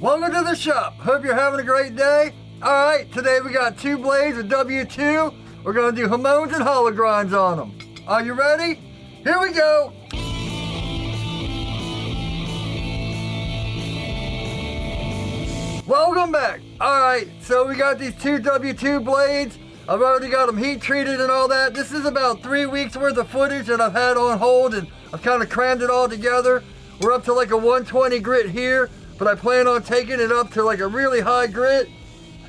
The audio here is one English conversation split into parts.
Welcome to the shop. Hope you're having a great day. Alright, today we got 2 blades of W2. We're going to do hamons and hollow grinds on them. Are you ready? Here we go. Welcome back. Alright, so we got these 2 W2 blades. I've already got them heat treated and all that. This is about 3 weeks worth of footage that I've had on hold, and I've kind of crammed it all together. We're up to like a 120 grit here, but I plan on taking it up to like a really high grit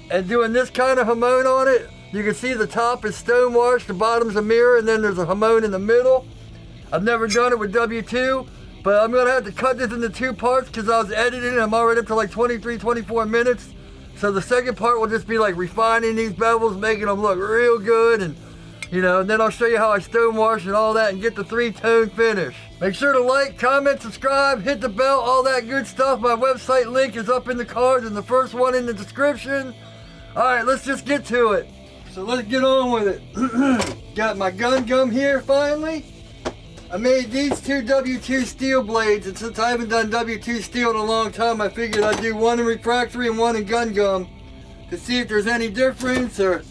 and doing this kind of hamon on it. You can see the top is stone washed, the bottom's a mirror, and then there's a hamon in the middle. I've never done it with W2, but I'm gonna have to cut this into 2 parts because I was editing and I'm already up to like 23, 24 minutes. So the second part will just be like refining these bevels, making them look real good, and you know, and then I'll show you how I stone wash and all that and get the 3-tone finish. Make sure to like, comment, subscribe, hit the bell, all that good stuff. My website link is up in the cards and the first one in the description. All right, let's just get to it. So let's get on with it. Got my gun gum here finally. I made these 2 W2 steel blades, and since I haven't done W2 steel in a long time, I figured I'd do one in refractory and one in gun gum to see if there's any difference or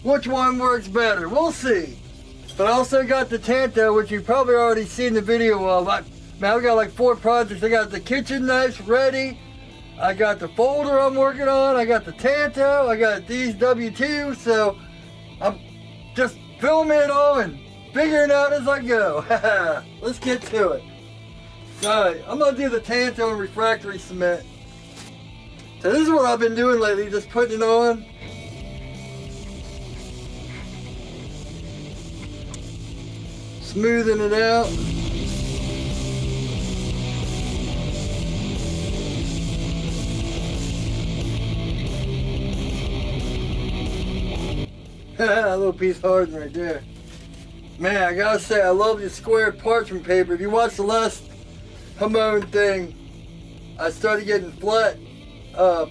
which one works better. We'll see. But I also got the Tanto, which you've probably already seen the video of. I've got like 4 projects. I got the kitchen knives ready. I got the folder I'm working on. I got the Tanto. I got these W2. So I'm just filming it all and figuring out as I go. Let's get to it. Alright, I'm going to do the Tanto and refractory cement. So this is what I've been doing lately, just putting it on. Smoothing it out. A little piece of hardening right there. Man, I gotta say, I love this square parchment paper. If you watch the last hamon thing, I started getting flat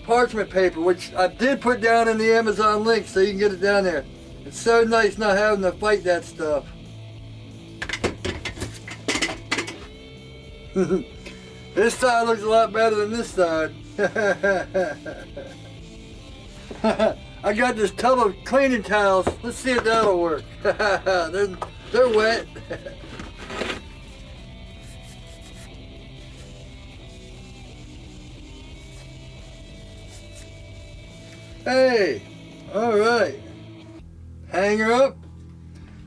parchment paper, which I did put down in the Amazon link so you can get it down there. It's so nice not having to fight that stuff. This side looks a lot better than this side. I got this tub of cleaning towels. Let's see if that'll work. They're wet. Hey, all right. Hanger up.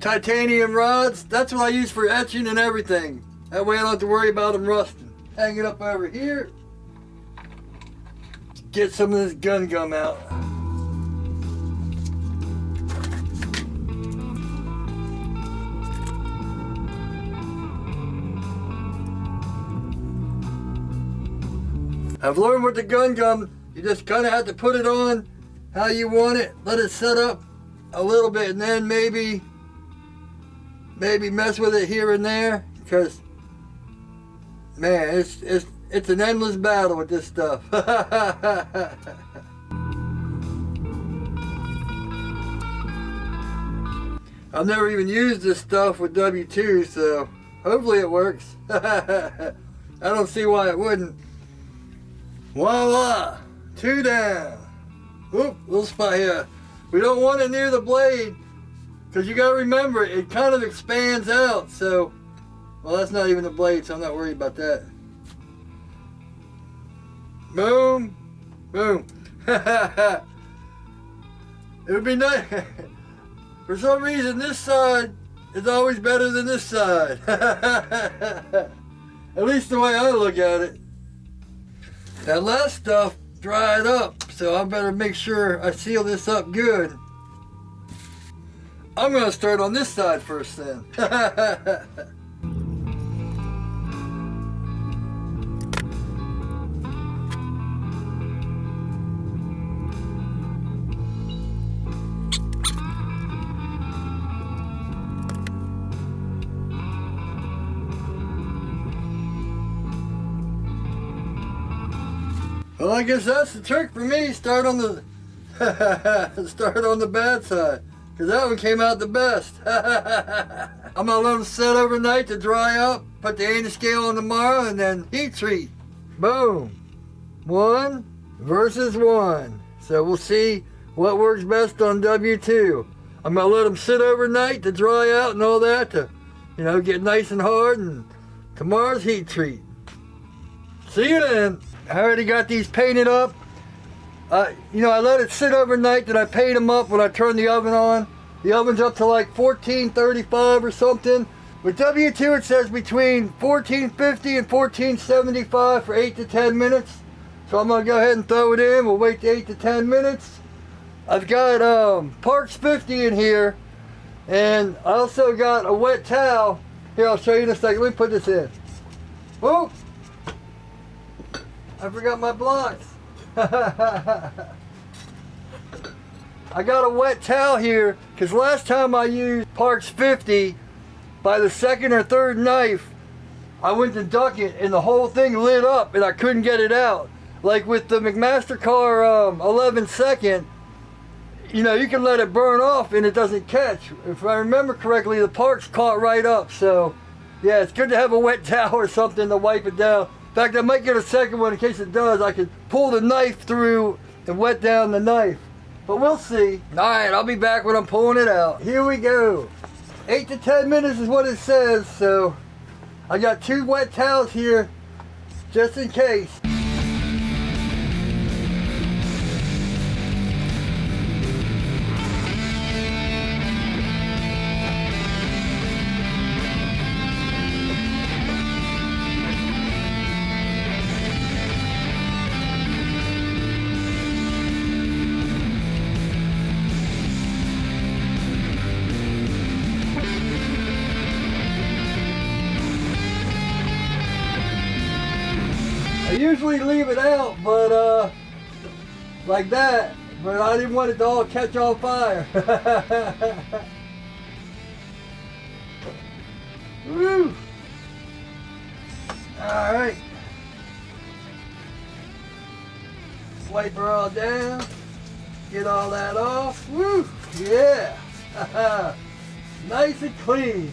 Titanium rods. That's what I use for etching and everything. That way I don't have to worry about them rusting. Hang it up over here. Get some of this gun gum out. I've learned with the gun gum, you just kind of have to put it on how you want it. Let it set up a little bit, and then maybe mess with it here and there, because man, it's an endless battle with this stuff. I've never even used this stuff with W2, so hopefully it works. I don't see why it wouldn't. Voila! 2 down. Oop, little spot here. We don't want it near the blade, because you gotta remember, it kind of expands out, so well, that's not even the blade, so I'm not worried about that. Boom. Boom. It would be nice. For some reason, this side is always better than this side. At least the way I look at it. That last stuff dried up, so I better make sure I seal this up good. I'm going to start on this side first then. Well, I guess that's the trick for me. Start on the bad side, because that one came out the best. I'm gonna let them set overnight to dry up. Put the anti-scale on tomorrow, and then heat treat. Boom. 1, versus 1. So we'll see what works best on W2. I'm going to let them sit overnight to dry out and all that to, get nice and hard, and tomorrow's heat treat. See you then. I already got these painted up. I let it sit overnight, then I paint them up when I turn the oven on. The oven's up to like 1435 or something. With W2 it says between 1450 and 1475 for 8 to 10 minutes. So I'm going to go ahead and throw it in. We'll wait 8 to 10 minutes. I've got Parks 50 in here. And I also got a wet towel. Here, I'll show you in a second. Let me put this in. Oh! I forgot my blocks. I got a wet towel here because last time I used Parks 50, by the second or third knife, I went to duck it and the whole thing lit up and I couldn't get it out. Like with the McMaster-Carr 11 second, you can let it burn off and it doesn't catch. If I remember correctly, the Parks caught right up. So yeah, it's good to have a wet towel or something to wipe it down. In fact, I might get a second one in case it does. I could pull the knife through and wet down the knife. But we'll see. Alright, I'll be back when I'm pulling it out. Here we go. 8 to 10 minutes is what it says, so I got 2 wet towels here just in case. I usually leave it out, but like that, but I didn't want it to all catch on fire. Woo! Alright. Wipe her all down. Get all that off. Woo! Yeah! Nice and clean.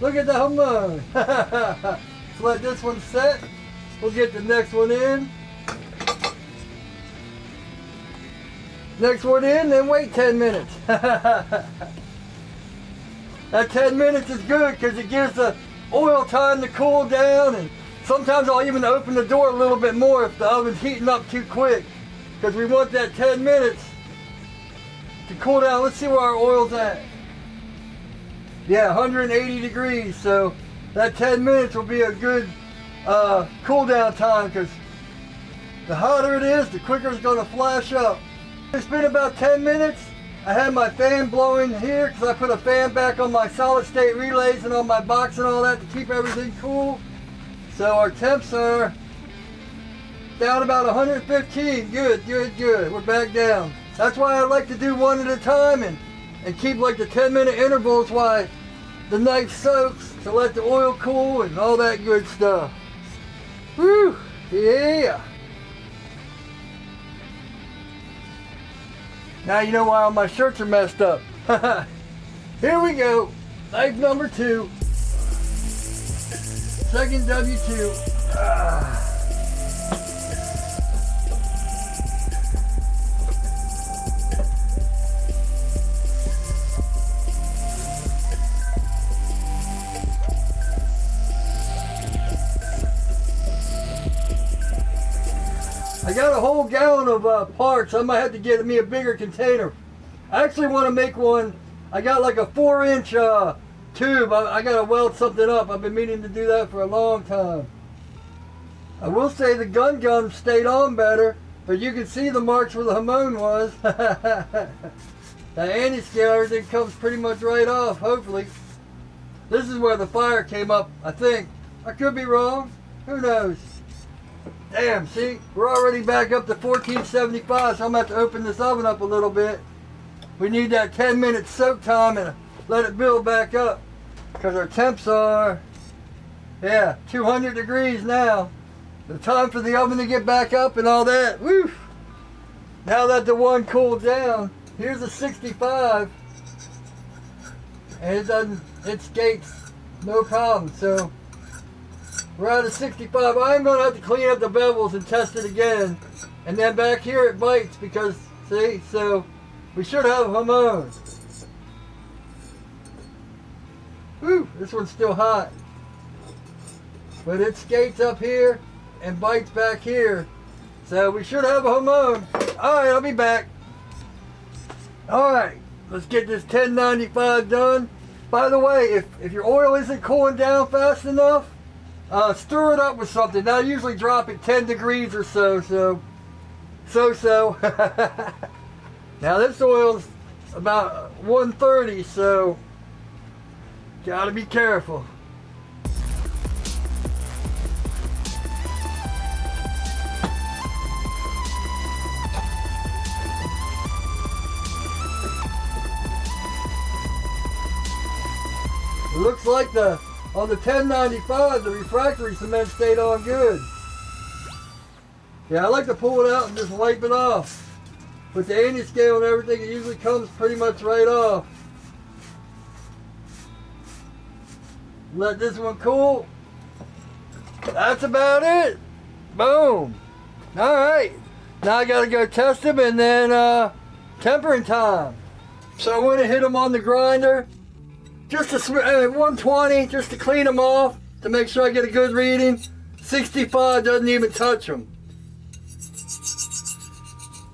Look at the hamon. Let's let this one set. We'll get the next one in. Next one in, then wait 10 minutes. That 10 minutes is good because it gives the oil time to cool down, and sometimes I'll even open the door a little bit more if the oven's heating up too quick, because we want that 10 minutes to cool down. Let's see where our oil's at. Yeah, 180 degrees, so that 10 minutes will be a good cool down time, because the hotter it is, the quicker it's going to flash up. It's been about 10 minutes. I had my fan blowing here because I put a fan back on my solid state relays and on my box and all that to keep everything cool. So our temps are down about 115. Good, good, good. We're back down. That's why I like to do one at a time and keep like the 10-minute intervals while the knife soaks to let the oil cool and all that good stuff. Woo! Yeah! Now you know why all my shirts are messed up. Here we go. Knife number 2. Second W2. I got a whole gallon of parts. I might have to get me a bigger container. I actually want to make one. I got like a 4-inch tube. I got to weld something up. I've been meaning to do that for a long time. I will say the gun stayed on better, but you can see the marks where the hamon was. The anti-scale, everything comes pretty much right off, hopefully. This is where the fire came up, I think. I could be wrong. Who knows? Damn, see, we're already back up to 1475, so I'm going to have to open this oven up a little bit. We need that 10-minute soak time and let it build back up, because our temps are, 200 degrees now. The time for the oven to get back up and all that. Woo! Now that the one cooled down, here's a 65, and it skates no problem. So we're at a 65. I'm going to have to clean up the bevels and test it again And then back here it bites because, see, so we should have hamons. Whew, this one's still hot. But it skates up here and bites back here. So we should have a hamon. Alright, I'll be back. Alright, let's get this 1095 done. By the way, if your oil isn't cooling down fast enough, stir it up with something. Now I usually drop it 10 degrees or so. Now this oil's about 130, so gotta be careful. It looks like on the 1095, the refractory cement stayed on good. Yeah, I like to pull it out and just wipe it off. With the anti-scale and everything, it usually comes pretty much right off. Let this one cool. That's about it. Boom. Alright. Now I gotta go test them and then tempering time. So I went and hit them on the grinder. Just to 120, just to clean them off, to make sure I get a good reading. 65 doesn't even touch them.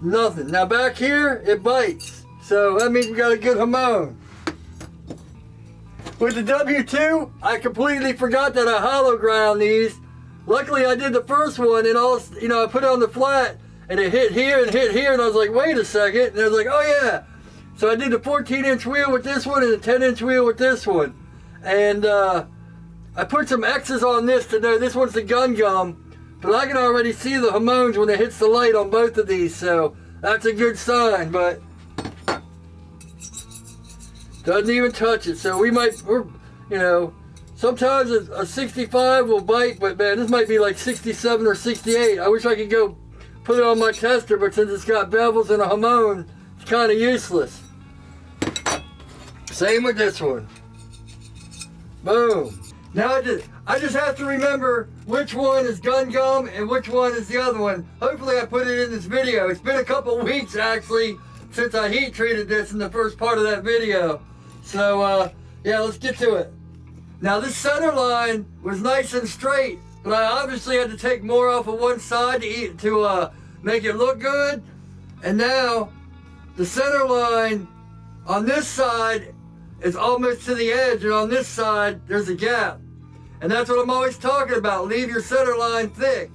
Nothing. Now back here, it bites. So that means we got a good hamon. With the W2, I completely forgot that I hollow ground these. Luckily I did the first one and I put it on the flat and it hit here and I was like, wait a second. And I was like, oh yeah. So I did the 14-inch wheel with this one and the 10-inch wheel with this one. And I put some X's on this to know this one's the gun gum. But I can already see the hamons when it hits the light on both of these. So that's a good sign, but doesn't even touch it. So sometimes a 65 will bite, but man, this might be like 67 or 68. I wish I could go put it on my tester, but since it's got bevels and a hamon, it's kind of useless. Same with this one. Boom. Now I just have to remember which one is gun gum and which one is the other one. Hopefully I put it in this video. It's been a couple weeks actually since I heat treated this in the first part of that video. So yeah, let's get to it. Now this center line was nice and straight, but I obviously had to take more off of one side to make it look good. And now the center line on this side is almost to the edge, and on this side there's a gap. And that's what I'm always talking about. Leave your center line thick,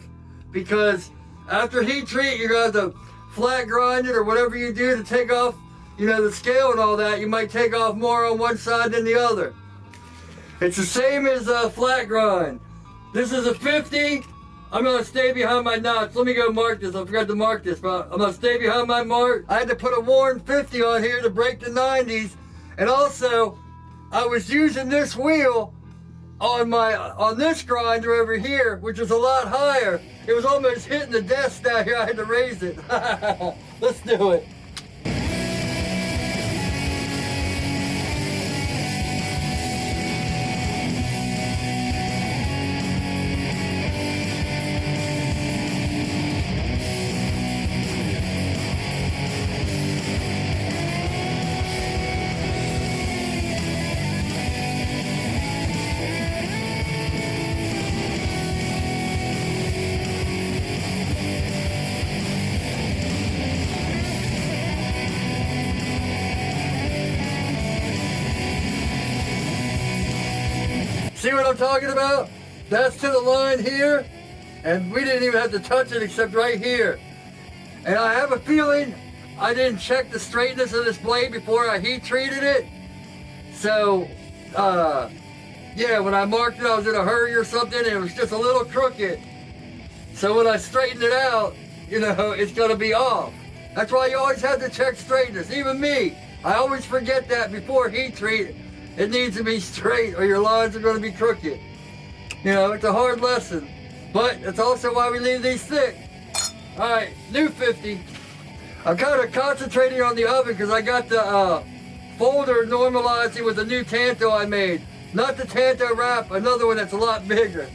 because after heat treat you're going to have to flat grind it or whatever you do to take off, the scale and all that. You might take off more on one side than the other. It's the same as a flat grind. This is a 50. I'm going to stay behind my notch. Let me go mark this. I forgot to mark this, but I'm going to stay behind my mark. I had to put a worn 50 on here to break the 90s. And also, I was using this wheel on this grinder over here, which is a lot higher. It was almost hitting the desk down here. I had to raise it. Let's do it. See what I'm talking about? That's to the line here, and we didn't even have to touch it except right here. And I have a feeling I didn't check the straightness of this blade before I heat treated it. So, yeah, when I marked it, I was in a hurry or something, and it was just a little crooked. So when I straighten it out, it's gonna be off. That's why you always have to check straightness. Even me, I always forget that before heat treat. It needs to be straight or your lines are going to be crooked. It's a hard lesson. But it's also why we leave these thick. Alright, new 50. I'm kind of concentrating on the oven because I got the folder normalizing with the new Tanto I made. Not the Tanto wrap, another one that's a lot bigger.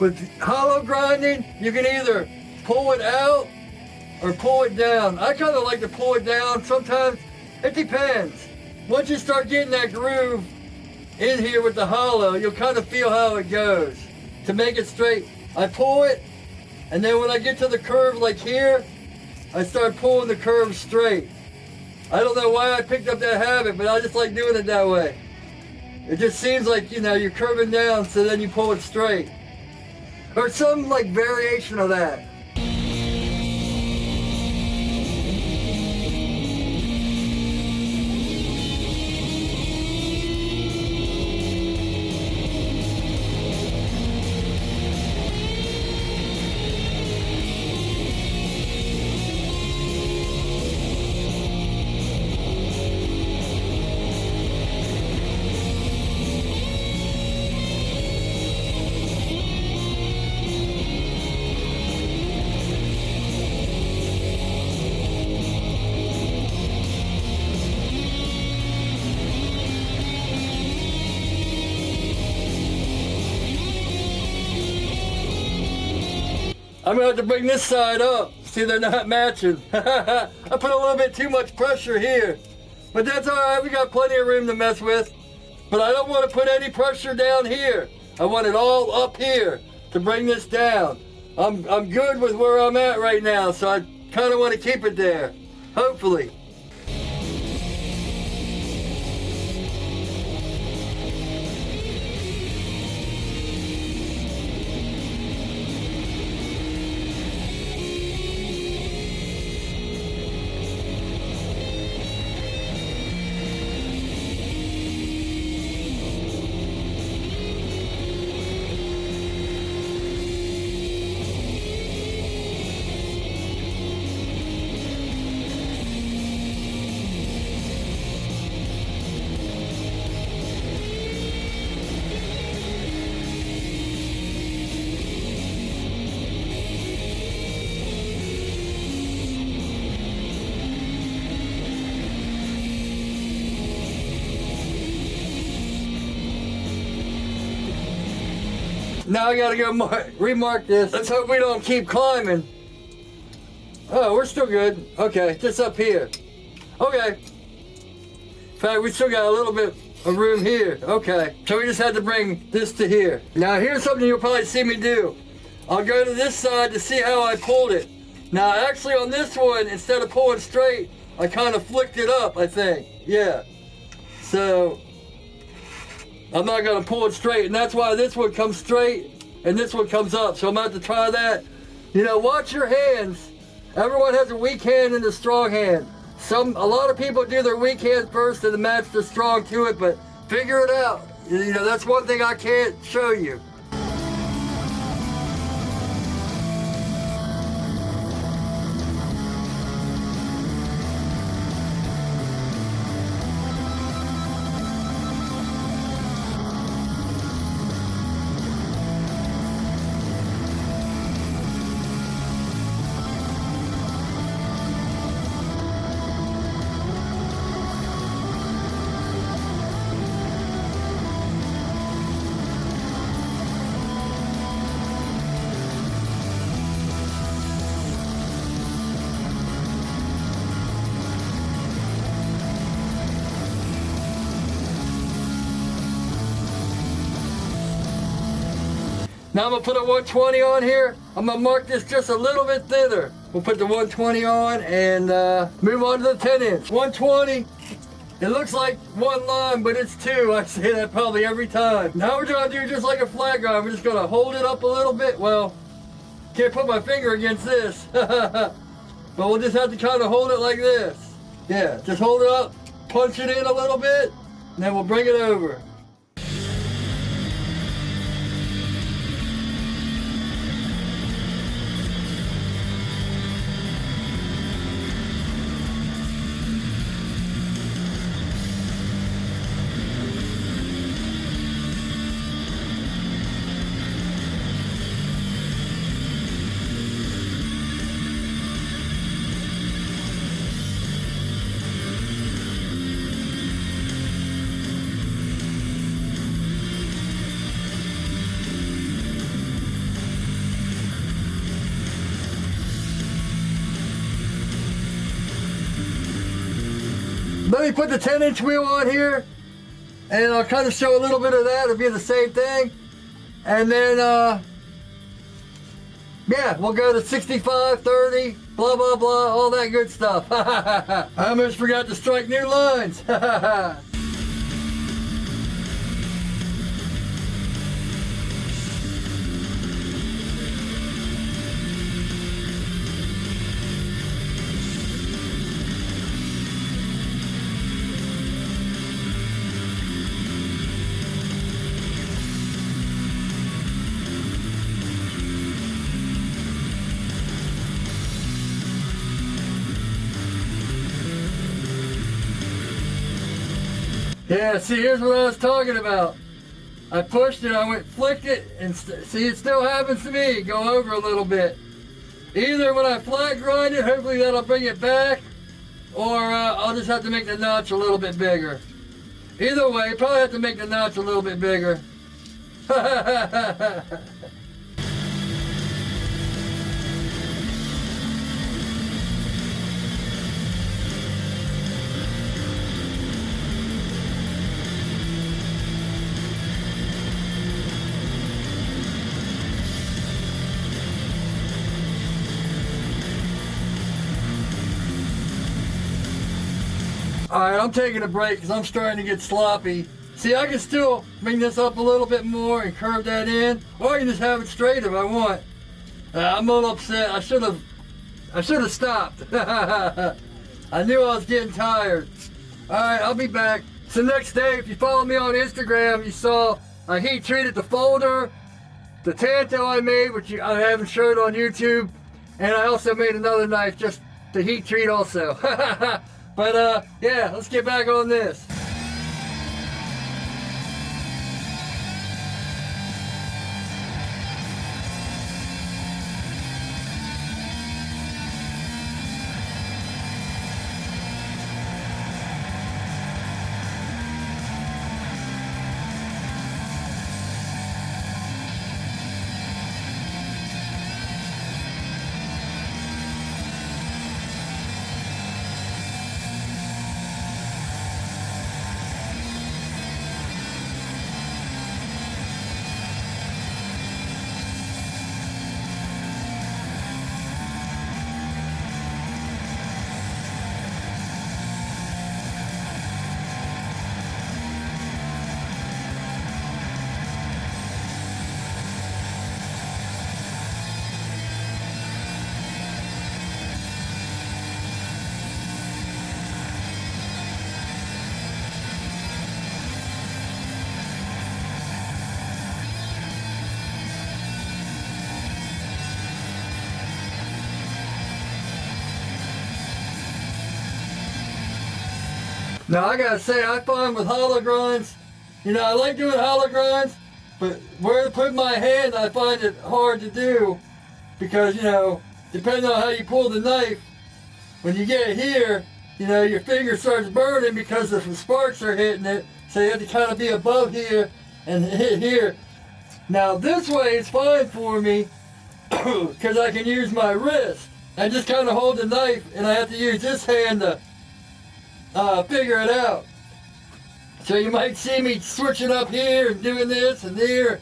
With hollow grinding, you can either pull it out or pull it down. I kind of like to pull it down. Sometimes it depends. Once you start getting that groove in here with the hollow, you'll kind of feel how it goes. To make it straight, I pull it, and then when I get to the curve like here, I start pulling the curve straight. I don't know why I picked up that habit, but I just like doing it that way. It just seems like, you know, you're curving down, so then you pull it straight. Or some like variation of that. I'm gonna have to bring this side up. See, they're not matching. I put a little bit too much pressure here. But that's all right, we got plenty of room to mess with. But I don't want to put any pressure down here. I want it all up here to bring this down. I'm good with where I'm at right now, so I kind of want to keep it there. Hopefully. Now I gotta go remark this. Let's hope we don't keep climbing. Oh, we're still good. Okay, just up here. Okay. In fact, we still got a little bit of room here. Okay, so we just had to bring this to here. Now here's something you'll probably see me do. I'll go to this side to see how I pulled it. Now actually on this one, instead of pulling straight, I kind of flicked it up, I think. Yeah. So I'm not gonna pull it straight, and that's why this one comes straight and this one comes up. So I'm about to try that. You know, watch your hands. Everyone has a weak hand and a strong hand. A lot of people do their weak hand first and match the strong to it, but figure it out. You know, that's one thing I can't show you. Now I'm gonna put a 120 on here. I'm gonna mark this just a little bit thinner. We'll put the 120 on and move on to the 10 inch. 120, it looks like one line, but it's two. I say that probably every time. Now we're gonna do just like a flat grind. We're just gonna hold it up a little bit. Well, can't put my finger against this. But we'll just have to kind of hold it like this. Yeah, just hold it up, punch it in a little bit, and then we'll bring it over. let me put the 10-inch wheel on here, and I'll kind of show a little bit of that. It'll be the same thing. And then, yeah, we'll go to 65, 30, blah, blah, blah, all that good stuff. I almost forgot to strike new lines. Yeah, see, here's what I was talking about. I pushed it, I went flicked it, and see, it still happens to me. Go over a little bit. Either when I flat grind it, hopefully that'll bring it back, or I'll just have to make the notch a little bit bigger. Either way, probably have to make the notch a little bit bigger. Alright, I'm taking a break because I'm starting to get sloppy. See, I can still bring this up a little bit more and curve that in, or I can just have it straight if I want. I'm a little upset. I should have stopped. I knew I was getting tired. Alright, I'll be back. So next day, if you follow me on Instagram, you saw I heat treated the folder, the Tanto I made, which I haven't showed on YouTube, and I also made another knife just to heat treat also. But yeah, let's get back on this. Now I gotta say, I find with hollow grinds, you know, I like doing hollow grinds, but where to put my hand, I find it hard to do because, you know, depending on how you pull the knife, when you get it here, you know, your finger starts burning because the sparks are hitting it, so you have to kind of be above here and hit here. Now this way is fine for me because I can use my wrist. I just kind of hold the knife and I have to use this hand to figure it out. So you might see me switching up here and doing this and there.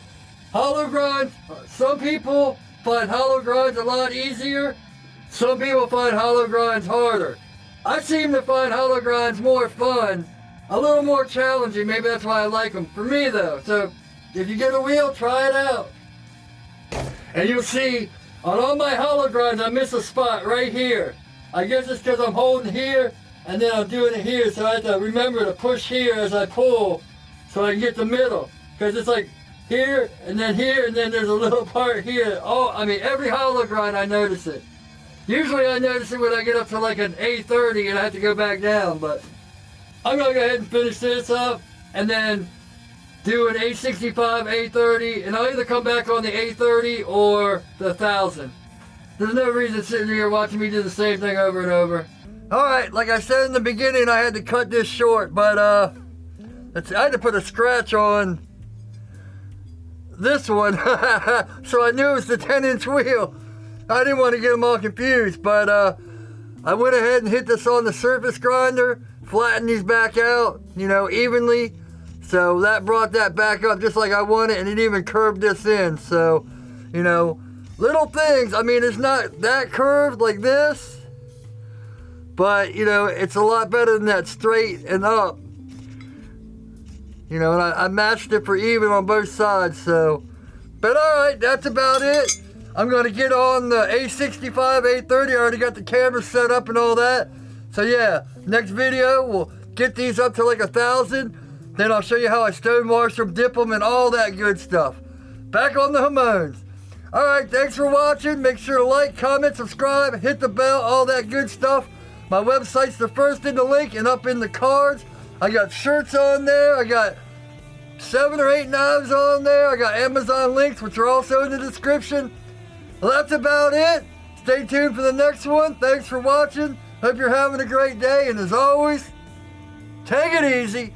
Hollow grinds, some people find hollow grinds a lot easier. Some people find hollow grinds harder. I seem to find hollow grinds more fun, a little more challenging. Maybe that's why I like them. For me though, so if you get a wheel, try it out. And you'll see on all my hollow grinds, I miss a spot right here. I guess it's because I'm holding here and then I'm doing it here, so I have to remember to push here as I pull so I can get the middle. Because it's like here, and then there's a little part here. Oh, I mean, every hollow grind I notice it. Usually I notice it when I get up to like an A30 and I have to go back down, but I'm gonna go ahead and finish this up and then do an A65, A30, and I'll either come back on the A30 or the 1000. There's no reason sitting here watching me do the same thing over and over. Alright, like I said in the beginning, I had to cut this short, but I had to put a scratch on this one, so I knew it was the 10-inch wheel. I didn't want to get them all confused, but I went ahead and hit this on the surface grinder, flatten these back out, you know, evenly. So that brought that back up just like I wanted, and it even curved this in. So, you know, little things. I mean, it's not that curved like this, but, you know, it's a lot better than that straight and up. You know, and I matched it for even on both sides, so. But alright, that's about it. I'm going to get on the A65, A30. I already got the camera set up and all that. So yeah, next video, we'll get these up to like 1,000. Then I'll show you how I stone wash them, dip them, and all that good stuff. Back on the hamons. Alright, thanks for watching. Make sure to like, comment, subscribe, hit the bell, all that good stuff. My website's the first in the link and up in the cards. I got shirts on there. I got 7 or 8 knives on there. I got Amazon links, which are also in the description. Well, that's about it. Stay tuned for the next one. Thanks for watching. Hope you're having a great day. And as always, take it easy.